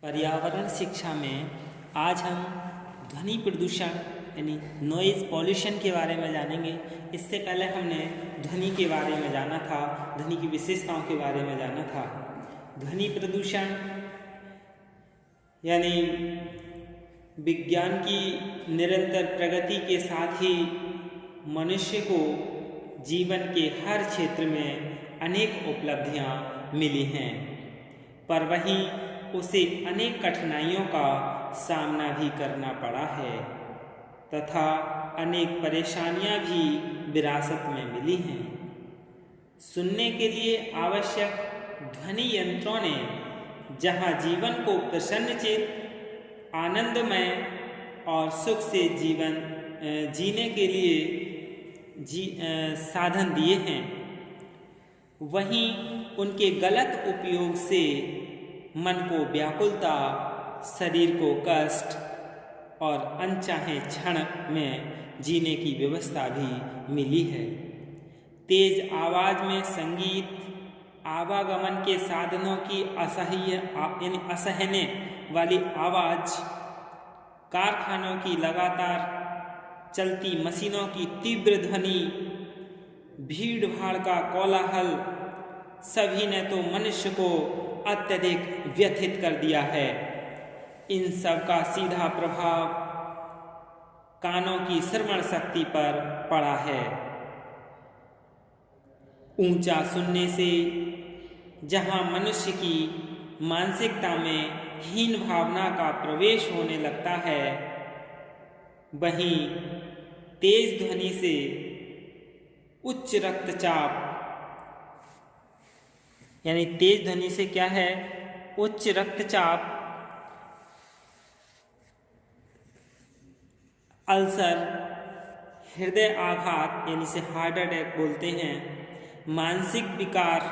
पर्यावरण शिक्षा में आज हम ध्वनि प्रदूषण यानी नॉइज़ पॉल्यूशन के बारे में जानेंगे। इससे पहले हमने ध्वनि के बारे में जाना था, ध्वनि की विशेषताओं के बारे में जाना था। ध्वनि प्रदूषण यानी विज्ञान की निरंतर प्रगति के साथ ही मनुष्य को जीवन के हर क्षेत्र में अनेक उपलब्धियां मिली हैं, पर वहीं उसे अनेक कठिनाइयों का सामना भी करना पड़ा है तथा अनेक परेशानियां भी विरासत में मिली हैं। सुनने के लिए आवश्यक ध्वनि यंत्रों ने जहां जीवन को प्रसन्नचित्त, आनंदमय और सुख से जीवन जीने के लिए साधन दिए हैं, वहीं उनके गलत उपयोग से मन को व्याकुलता, शरीर को कष्ट और अनचाहे क्षण में जीने की व्यवस्था भी मिली है। तेज आवाज़ में संगीत, आवागमन के साधनों की असहने वाली आवाज़, कारखानों की लगातार चलती मशीनों की तीव्र ध्वनि, भीड़ भाड़ का कोलाहल, सभी ने तो मनुष्य को अत्यधिक व्यथित कर दिया है। इन सब का सीधा प्रभाव कानों की श्रवण शक्ति पर पड़ा है। ऊंचा सुनने से जहां मनुष्य की मानसिकता में हीन भावना का प्रवेश होने लगता है, वहीं तेज ध्वनि से उच्च रक्तचाप यानी तेज ध्वनि से क्या है, उच्च रक्तचाप, अल्सर, हृदय आघात यानी से हार्ट अटैक बोलते हैं, मानसिक विकार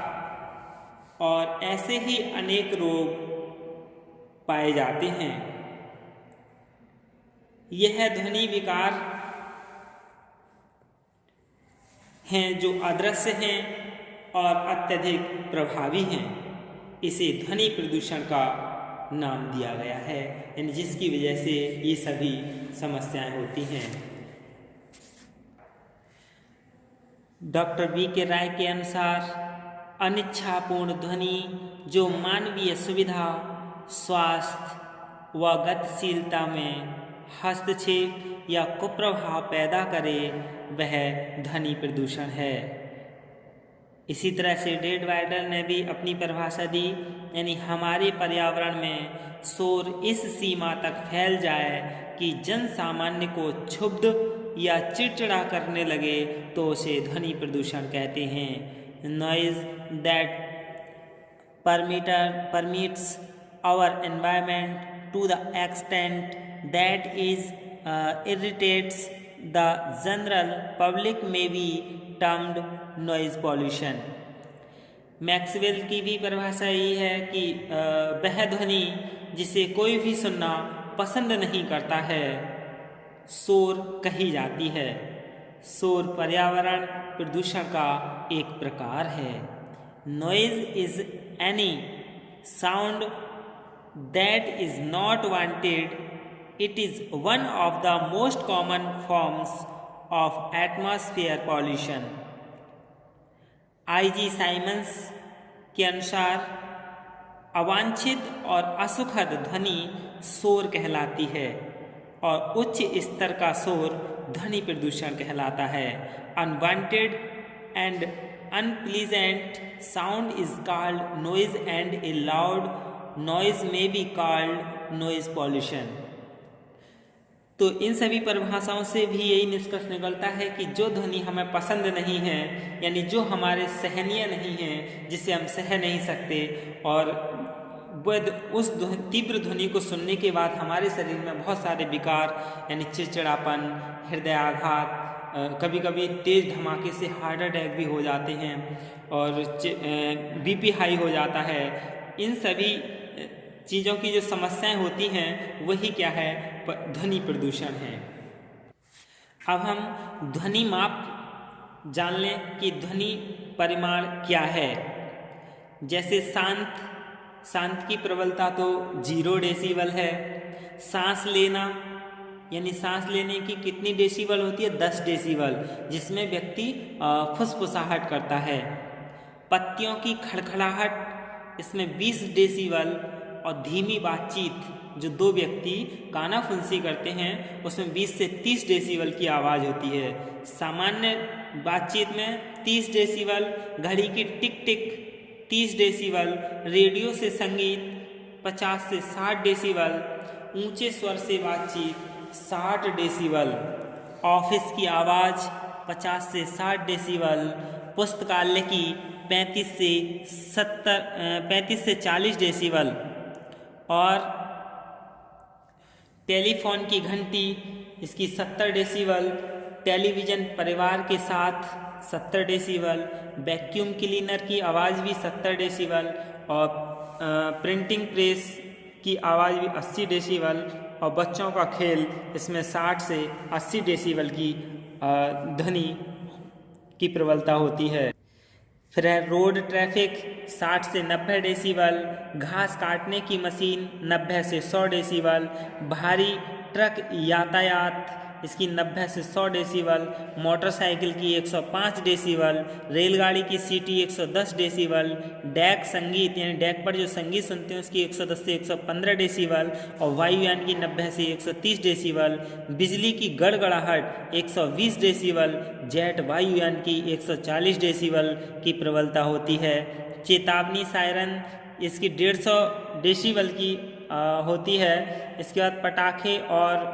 और ऐसे ही अनेक रोग पाए जाते हैं। यह ध्वनि विकार हैं जो अदृश्य हैं और अत्यधिक प्रभावी हैं। इसे ध्वनि प्रदूषण का नाम दिया गया है, यानी जिसकी वजह से ये सभी समस्याएं होती हैं। Doctor VK. राय के अनुसार अनिच्छापूर्ण ध्वनि जो मानवीय सुविधा, स्वास्थ्य व गतिशीलता में हस्तक्षेप या कुप्रभाव पैदा करे, वह ध्वनि प्रदूषण है। इसी तरह से डेड वाइडल ने भी अपनी परिभाषा दी, यानी हमारे पर्यावरण में शोर इस सीमा तक फैल जाए कि जन सामान्य को क्षुब्ध या चिड़चिड़ा करने लगे तो उसे ध्वनि प्रदूषण कहते हैं। Noise that permits our environment to the extent that is irritates the general public may be termed noise pollution। Maxwell की भी परिभाषा यही है कि वह ध्वनि जिसे कोई भी सुनना पसंद नहीं करता है, शोर कही जाती है। शोर पर्यावरण प्रदूषण का एक प्रकार है। Noise is any sound that is not wanted. It is one of the most common forms of atmosphere pollution. I G. Simons के अनुसार अवांछित और असुखद ध्वनि शोर कहलाती है और उच्च स्तर का शोर ध्वनि प्रदूषण कहलाता है। Unwanted and unpleasant sound is called noise and A loud noise में बी कॉल्ड नॉइज पॉल्यूशन। तो इन सभी परिभाषाओं से भी यही निष्कर्ष निकलता है कि जो ध्वनि हमें पसंद नहीं है, यानी जो हमारे सहनीय नहीं है, जिसे हम सह नहीं सकते, और उस तीव्र ध्वनि को सुनने के बाद हमारे शरीर में बहुत सारे विकार यानी चिड़चिड़ापन, हृदय आघात, कभी कभी तेज धमाके से हार्ट अटैक भी हो जाते हैं और बीपी हाई हो जाता है। इन सभी चीज़ों की जो समस्याएं होती हैं वही क्या है, ध्वनि प्रदूषण है। अब हम ध्वनि माप जान लें कि ध्वनि परिमाण क्या है। जैसे शांत शांत की प्रबलता तो 0 डेसिबल है। सांस लेना यानी सांस लेने की कितनी डेसिबल होती है? 10 डेसिबल, जिसमें व्यक्ति फुसफुसाहट करता है। पत्तियों की खड़खड़ाहट इसमें 20 डेसिबल और धीमी बातचीत जो दो व्यक्ति कानाफुंसी करते हैं उसमें 20 से 30 डेसिबल की आवाज़ होती है। सामान्य बातचीत में 30 डेसिबल, घड़ी की टिक टिक 30 डेसिबल, रेडियो से संगीत 50 से 60 डेसिबल, ऊंचे स्वर से बातचीत 60 डेसिबल, ऑफिस की आवाज़ 50 से 60 डेसिबल, पुस्तकालय की 35 से 40 डेसिबल और टेलीफोन की घंटी इसकी 70 डेसिबल, टेलीविज़न परिवार के साथ 70 डेसिबल, वैक्यूम क्लीनर की आवाज़ भी 70 डेसिबल और प्रिंटिंग प्रेस की आवाज़ भी 80 डेसिबल और बच्चों का खेल इसमें 60 से 80 डेसिबल की ध्वनि की प्रबलता होती है। फिर है रोड ट्रैफिक 60 से 90 डेसिबल, घास काटने की मशीन 90 से 100 डेसिबल, भारी ट्रक यातायात इसकी 90 से 100 डेसिबल, मोटरसाइकिल की 105 डेसिबल, रेलगाड़ी की सीटी 110 डेसिबल, डेक संगीत यानी डेक पर जो संगीत सुनते हैं उसकी 110 से 115 डेसिबल और वायुयान की 90 से 130 डेसिबल, बिजली की गड़गड़ाहट 120 डेसिबल, जेट वायुयान की 140 डेसिबल की प्रबलता होती है। चेतावनी सायरन इसकी 150 डेसिबल की होती है। इसके बाद पटाखे और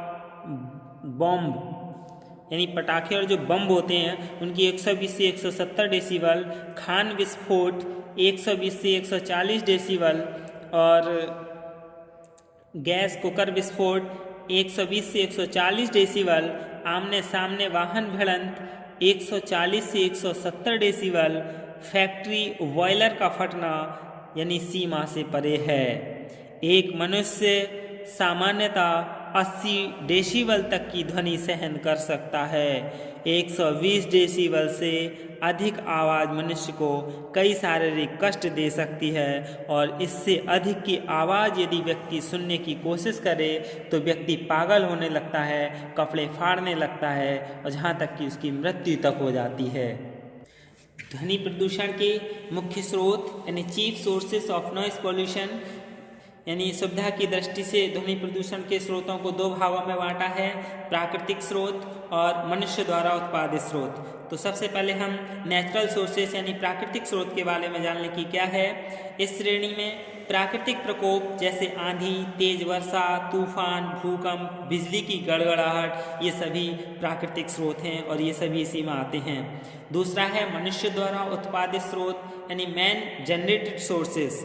बॉम्ब यानी पटाखे और जो बम होते हैं उनकी 120 से 170 डेसिबल, खान विस्फोट 120 से 140 डेसिबल और गैस कुकर विस्फोट 120 से 140 डेसिबल, आमने सामने वाहन भिड़ंत 140 से 170 डेसिबल, फैक्ट्री बॉयलर का फटना यानी सीमा से परे है। एक मनुष्य सामान्यतः 80 डेसिबल तक की ध्वनि सहन कर सकता है। 120 डेसिबल से अधिक आवाज़ मनुष्य को कई शारीरिक कष्ट दे सकती है और इससे अधिक की आवाज़ यदि व्यक्ति सुनने की कोशिश करे तो व्यक्ति पागल होने लगता है, कपड़े फाड़ने लगता है और जहाँ तक कि उसकी मृत्यु तक हो जाती है। ध्वनि प्रदूषण के मुख्य स्रोत यानी chief sources of noise pollution यानी सुविधा की दृष्टि से ध्वनि प्रदूषण के स्रोतों को दो भागों में बांटा है, प्राकृतिक स्रोत और मनुष्य द्वारा उत्पादित स्रोत। तो सबसे पहले हम नेचुरल सोर्सेस यानी प्राकृतिक स्रोत के बारे में जान लें कि क्या है। इस श्रेणी में प्राकृतिक प्रकोप जैसे आंधी, तेज वर्षा, तूफान, भूकंप, बिजली की गड़गड़ाहट ये सभी प्राकृतिक स्रोत हैं और ये सभी इसी में आते हैं। दूसरा है मनुष्य द्वारा उत्पादित स्रोत यानी मैन जनरेटेड सोर्सेस।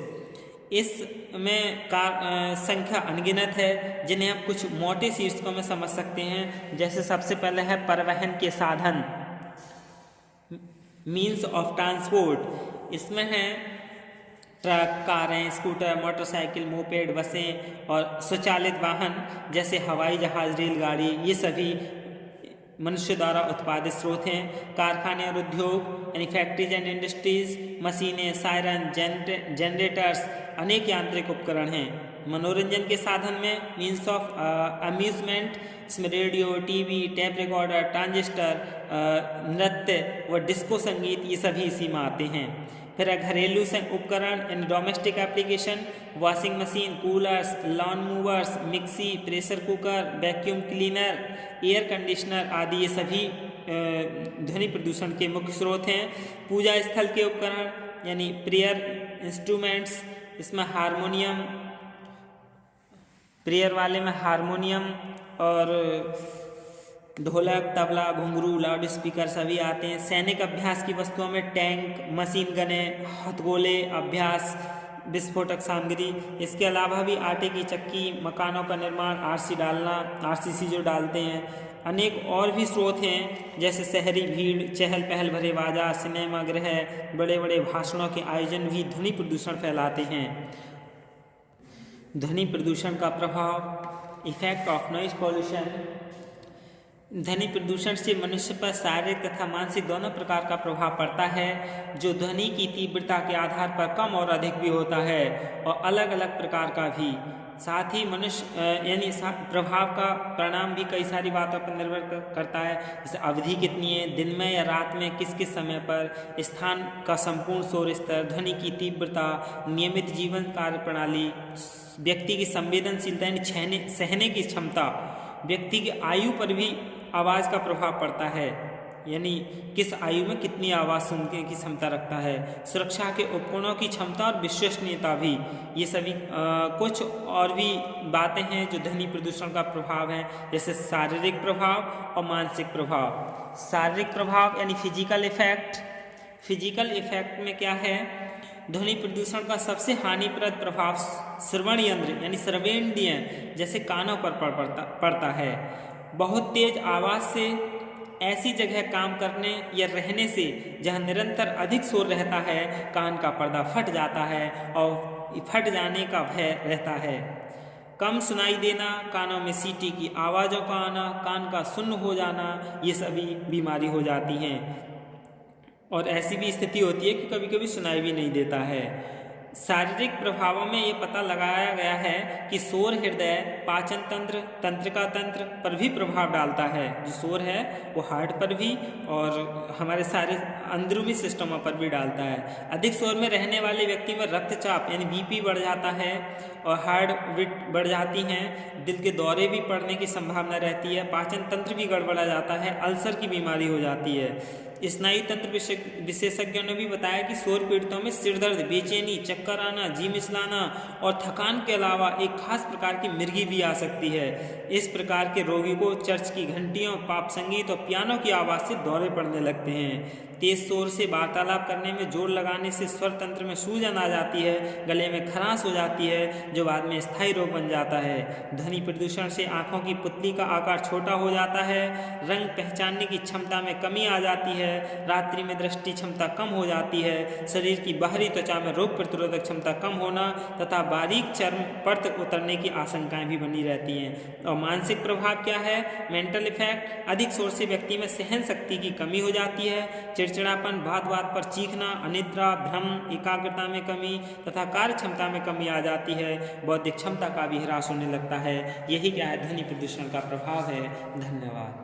इसमें संख्या अनगिनत है जिन्हें हम कुछ मोटे शीर्षकों में समझ सकते हैं। जैसे सबसे पहले है परिवहन के साधन मीन्स ऑफ ट्रांसपोर्ट। इसमें है ट्रक, कारें, स्कूटर, मोटरसाइकिल, मोपेड, बसें और स्वचालित वाहन जैसे हवाई जहाज, रेलगाड़ी ये सभी मनुष्य द्वारा उत्पादित स्रोत हैं। कारखाने और उद्योग यानी फैक्ट्रीज एंड इंडस्ट्रीज, मशीनें, सायरन, जनरेटर्स अनेक यांत्रिक उपकरण हैं। मनोरंजन के साधन में मीन्स ऑफ अम्यूजमेंट इसमें radio, TV, tape recorder, transistor, नृत्य व डिस्को संगीत ये सभी इसी में आते हैं। फिर घरेलू उपकरण यानी domestic application, washing machine, coolers, lawn movers, mixie, pressure cooker, vacuum cleaner, air conditioner आदि ये सभी ध्वनि प्रदूषण के मुख्य स्रोत हैं। पूजा स्थल के उपकरण यानी प्रेयर इंस्ट्रूमेंट्स, इसमें हारमोनियम, प्रेयर वाले में हारमोनियम और ढोलक, तबला, घुंघरू, लाउड स्पीकर सभी आते हैं। सैनिक अभ्यास की वस्तुओं में टैंक, मशीन गनें, हथगोले, अभ्यास, विस्फोटक सामग्री। इसके अलावा भी आटे की चक्की, मकानों का निर्माण, आरसी डालना, आरसीसी जो डालते हैं। अनेक और भी स्रोत हैं जैसे शहरी भीड़, चहल पहल भरे बाजार, सिनेमा गृह, बड़े बड़े भाषणों के आयोजन भी ध्वनि प्रदूषण फैलाते हैं। ध्वनि प्रदूषण का प्रभाव, इफेक्ट ऑफ नॉइज पॉल्यूशन। ध्वनि प्रदूषण से मनुष्य पर शारीरिक तथा मानसिक दोनों प्रकार का प्रभाव पड़ता है, जो ध्वनि की तीव्रता के आधार पर कम और अधिक भी होता है और अलग अलग प्रकार का भी। साथ ही मनुष्य प्रभाव का परिणाम भी कई सारी बातों पर निर्भर करता है, जैसे अवधि कितनी है, दिन में या रात में, किस किस समय पर, स्थान का संपूर्ण शोर स्तर, ध्वनि की तीव्रता, नियमित जीवन कार्य प्रणाली, व्यक्ति की संवेदनशीलता यानी सहने की क्षमता, व्यक्ति की आयु पर भी आवाज़ का प्रभाव पड़ता है, यानी किस आयु में कितनी आवाज़ सुनने की क्षमता रखता है, सुरक्षा के उपकरणों की क्षमता और विश्वसनीयता भी। ये सभी कुछ और भी बातें हैं जो ध्वनि प्रदूषण का प्रभाव है, जैसे शारीरिक प्रभाव और मानसिक प्रभाव। शारीरिक प्रभाव यानी फिजिकल इफेक्ट। फिजिकल इफेक्ट में क्या है, ध्वनि प्रदूषण का सबसे हानिप्रद प्रभाव श्रवण यंत्र यानी श्रवणेंद्रिय जैसे कानों पर पड़ता है। बहुत तेज आवाज़ से ऐसी जगह काम करने या रहने से जहां निरंतर अधिक शोर रहता है, कान का पर्दा फट जाता है और फट जाने का भय रहता है। कम सुनाई देना, कानों में सीटी की आवाज़ों का आना, कान का सुन्न हो जाना, ये सभी बीमारी हो जाती हैं। और ऐसी भी स्थिति होती है कि कभी कभी सुनाई भी नहीं देता है। शारीरिक प्रभावों में ये पता लगाया गया है कि शोर हृदय, पाचन तंत्र, तंत्रिका तंत्र पर भी प्रभाव डालता है। जो शोर है वो हार्ट पर भी और हमारे सारे अंदरूनी सिस्टमों पर भी डालता है। अधिक शोर में रहने वाले व्यक्ति में रक्तचाप यानी बीपी बढ़ जाता है और हार्ट बीट बढ़ जाती हैं, दिल के दौरे भी पड़ने की संभावना रहती है, पाचन तंत्र भी गड़बड़ा जाता है, अल्सर की बीमारी हो जाती है। स्नायु तंत्र विशेषज्ञों ने भी बताया कि शोर पीड़ितों में सिरदर्द, बेचैनी, चक्कर आना, जी मिचलाना और थकान के अलावा एक खास प्रकार की मिर्गी भी आ सकती है। इस प्रकार के रोगी को चर्च की घंटियों, पॉप संगीत और पियानो की आवाज़ से दौरे पड़ने लगते हैं। तेज शोर से वार्तालाप करने में जोर लगाने से स्वर तंत्र में सूजन आ जाती है, गले में खराश हो जाती है, जो बाद में स्थायी रोग बन जाता है। ध्वनि प्रदूषण से आँखों की पुतली का आकार छोटा हो जाता है, रंग पहचानने की क्षमता में कमी आ जाती है, रात्रि में दृष्टि क्षमता कम हो जाती है, शरीर की बाहरी त्वचा में रोग प्रतिरोधक क्षमता कम होना तथा बारीक चर्म परत उतरने की आशंकाएं भी बनी रहती हैं। और मानसिक प्रभाव क्या है, मेंटल इफेक्ट। अधिक शोर से व्यक्ति में सहन शक्ति की कमी हो जाती है, चिड़चिड़ापन, बात बात पर चीखना, अनिद्रा, भ्रम, एकाग्रता में कमी तथा कार्य क्षमता में कमी आ जाती है, बौद्धिक क्षमता का भी ह्रास होने लगता है। यही क्या है, ध्वनि प्रदूषण का प्रभाव है। धन्यवाद।